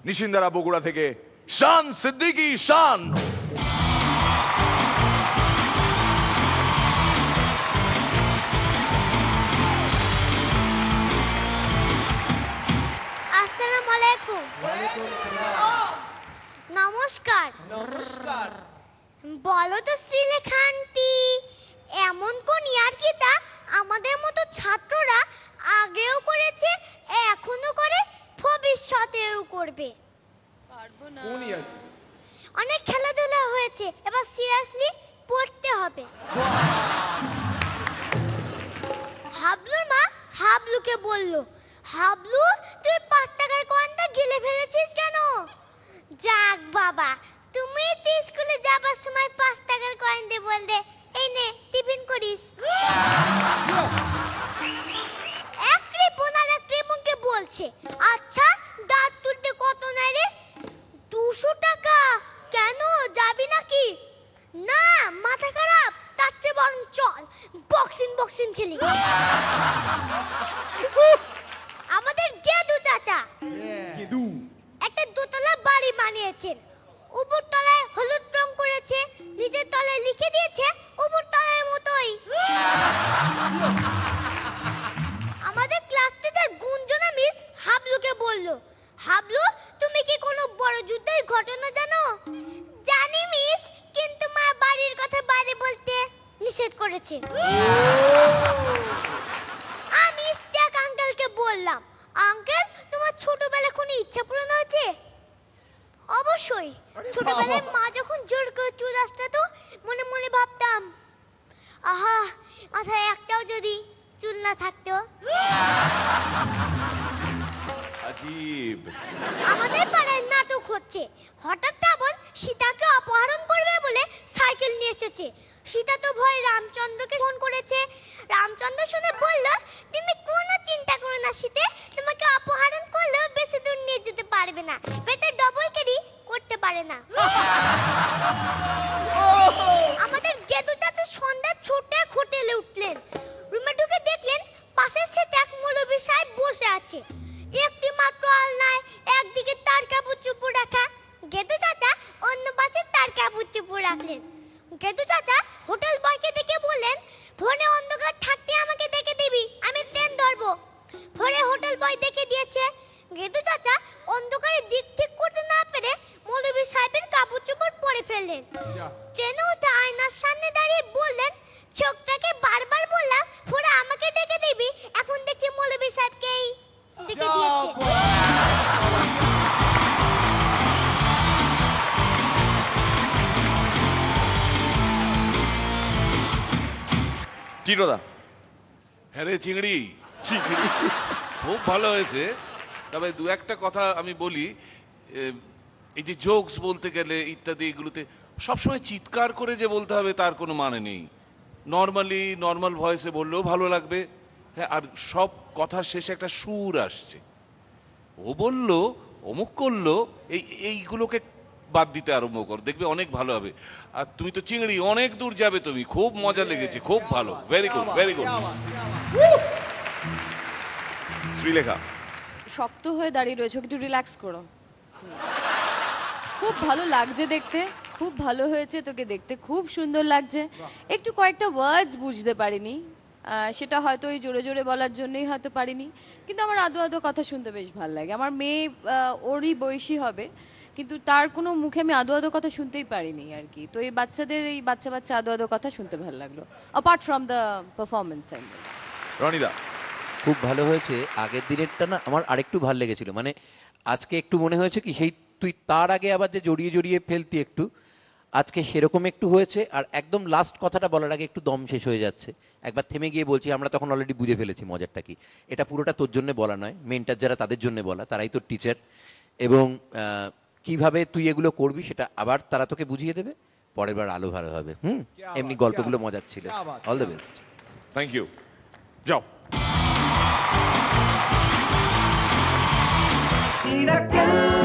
নিশিন্দারা বগুড়া থেকে শান সিদ্দিকী শান। আসসালামু আলাইকুম। নমস্কার। নমস্কার। বলো তো শ্রীলেখা আন্টি, এমন কোন ইয়ার্কিটা আমাদের মতো ছাত্ররা আগেও করেছে, এখনো করে, ভবিষ্যতেও করবে? পারবো না। কোন ইয়ার্কি? অনেক খেলাধুলা হয়েছে, এবার সিরিয়াসলি পড়তে হবে। হাবলুর মা হাবলুকে বলল, হাবলু তুই 5 টাকার কয়েনটা গিলে ফেলেছিস কেন? যাক বাবা, তুমি তো স্কুলে যাবার সময় 5 টাকার কয়েন দিয়ে বললে এই নে টিফিন করিস। এক রিপন আর এক রিমনকে বলছে, আচ্ছা দাঁত তুলতে কত নেয় রে? 200 টাকা। কেন, যাবি নাকি? না, মাথা খারাপ, তার চেয়ে বরং চল বক্সিং খেলি। আমাদের গেদু চাচা গেদু একটা দোতলা বাড়ি বানিয়েছেন। উপর তলায় হলুদ রং করেছে, নিচের তলায় লিখে দিয়েছে উপর তলার মতোই। আমাদের ক্লাস টিচার গুঞ্জনা মিস হাবলুকে বলল, হাবলু তুমি কি কোনো বড় যুদ্ধের ঘটনা জানো? জানি মিস, কিন্তু মা বাড়ির কথা বাইরে বলতে নিষেধ করেছে। আমি স্টেক আঙ্কেলকে বললাম, আঙ্কেল তোমার ছোটবেলায় কোনো ইচ্ছা পূরণ হয়েছে? অবশ্যই। ছোটবেলায় মা যখন জোর করে চুল আসতো, মনে মনে ভাবতাম, আহা মাথায় একটাও যদি চুল না থাকতো। আজীব। আমাদের পাড়ায় নাটক হচ্ছে, হঠাৎ রাবণ সীতাকে অপহরণ করবে বলে সাইকেল নিয়ে এসেছে। সীতা তো ভয় রামচন্দ্রকে ফোন করেছে। রামচন্দ্র শুনে বলল, তুমি কোনো চিন্তা করো না সীতে, তোমাকে অপহরণ করলেও বেশি দূর নিয়ে যেতে পারবে না, পেটে ডবল ক্যারি করতে পারে না। আমাদের গেদু চাচা সন্ধ্যা ছোট্ট এক হোটেলে উঠলেন। রুমে ঢুকে দেখলেন পাশের সেট এক মৌলভী সাহেব বসে আছে। একটি মাত্র আলনায় একদিকে তার কাপড় চুপড় রাখা, গেদু চাচা অন্য পাশে তার কাপড় চুপড় রাখলেন। গেদু চাচা হোটেল বয়কে ডেকে বললেন, ফোনে অন্ধকার থাকতে আমাকে ডেকে দিবি, আমি ট্রেন ধরবো। ফোনে হোটেল বয় দেখে দিয়েছে। গেদু চাচা অন্ধকারে দিক ঠিক করতে না পেরে মৌলভী সাহেবের কাপড় চুপড় পরে ফেললেন। ট্রেনে উঠে আয়নার সামনে দাঁড়িয়ে বললেন, ছোকটাকে বারবার বললাম ফোনে আমাকে ডেকে দিবি, এখন দেখছি মৌলভী সাহেবকেই ডেকে দিয়েছে। টিটোদা। হ্যাঁ রে চিংড়ি, খুব ভালো হয়েছে। তবে দু একটা কথা আমি বলি, এই যে জোকস বলতে গেলে ইত্যাদি এগুলোতে সবসময় চিৎকার করে যে বলতে হবে তার কোনো মানে নেই। নর্মাল ভয়েসে বললেও ভালো লাগবে। হ্যাঁ, আর সব কথার শেষে একটা সুর আসছে, ও বলল অমুক করলো, এইগুলোকে বাদ দিতে আরম্ভ কর, দেখবে অনেক ভালো হবে। আর তুমি তো চিংড়ি, অনেক দূর যাবে তুমি, খুব মজা লেগেছে, খুব ভালো, very good very good. Sreelekha. শক্ত হয়ে দাঁড়িয়ে রয়েছে, একটু রিল্যাক্স করো। খুব ভালো লাগছে দেখতে, খুব ভালো হয়েছে, তোকে দেখতে খুব সুন্দর লাগছে। একটু কয়েকটা ওয়ার্ডস বুঝতে পারিনি, সেটা হয়তো ওই জোরে জোরে বলার জন্যই হয়তো পারিনি, কিন্তু আমার আদো আদো কথা শুনতে বেশ ভালো লাগে। আমার মেয়ে ওরই বয়সী হবে, কিন্তু তার কোনো মুখে আমি আদো আদো কথা শুনতেই পারিনি আর কি। তো এই বাচ্চাদের এই বাচ্চা আদো আদো কথা শুনতে ভালো লাগলো, অ্যাপার্ট ফ্রম দ্য পারফরমেন্স। রনিদা। খুব ভালো হয়েছে। আগের দিনেরটা না আমার আরেকটু ভালো লেগেছিল, মানে আজকে একটু মনে হয়েছে কি সেই তুই তার আগে আবার যে জড়িয়ে জড়িয়ে ফেলতি একটু, আজকে সেরকম একটু হয়েছে। আর একদম লাস্ট কথাটা বলার আগে একটু দম শেষ হয়ে যাচ্ছে, একবার থেমে গিয়ে বলছি, আমরা তখন অলরেডি বুঝে ফেলেছি মজারটা কি। এটা পুরোটা তোর জন্য বলা নয়, মেন্টার যারা তাদের জন্য বলা, তারাই তোর টিচার, এবং কিভাবে তুই এগুলো করবি সেটা আবার তারা তোকে বুঝিয়ে দেবে, পরের বার আলো ভালো হবে। এমনি গল্পগুলো মজার ছিল। All the best. Thank you. যাও। Miracle.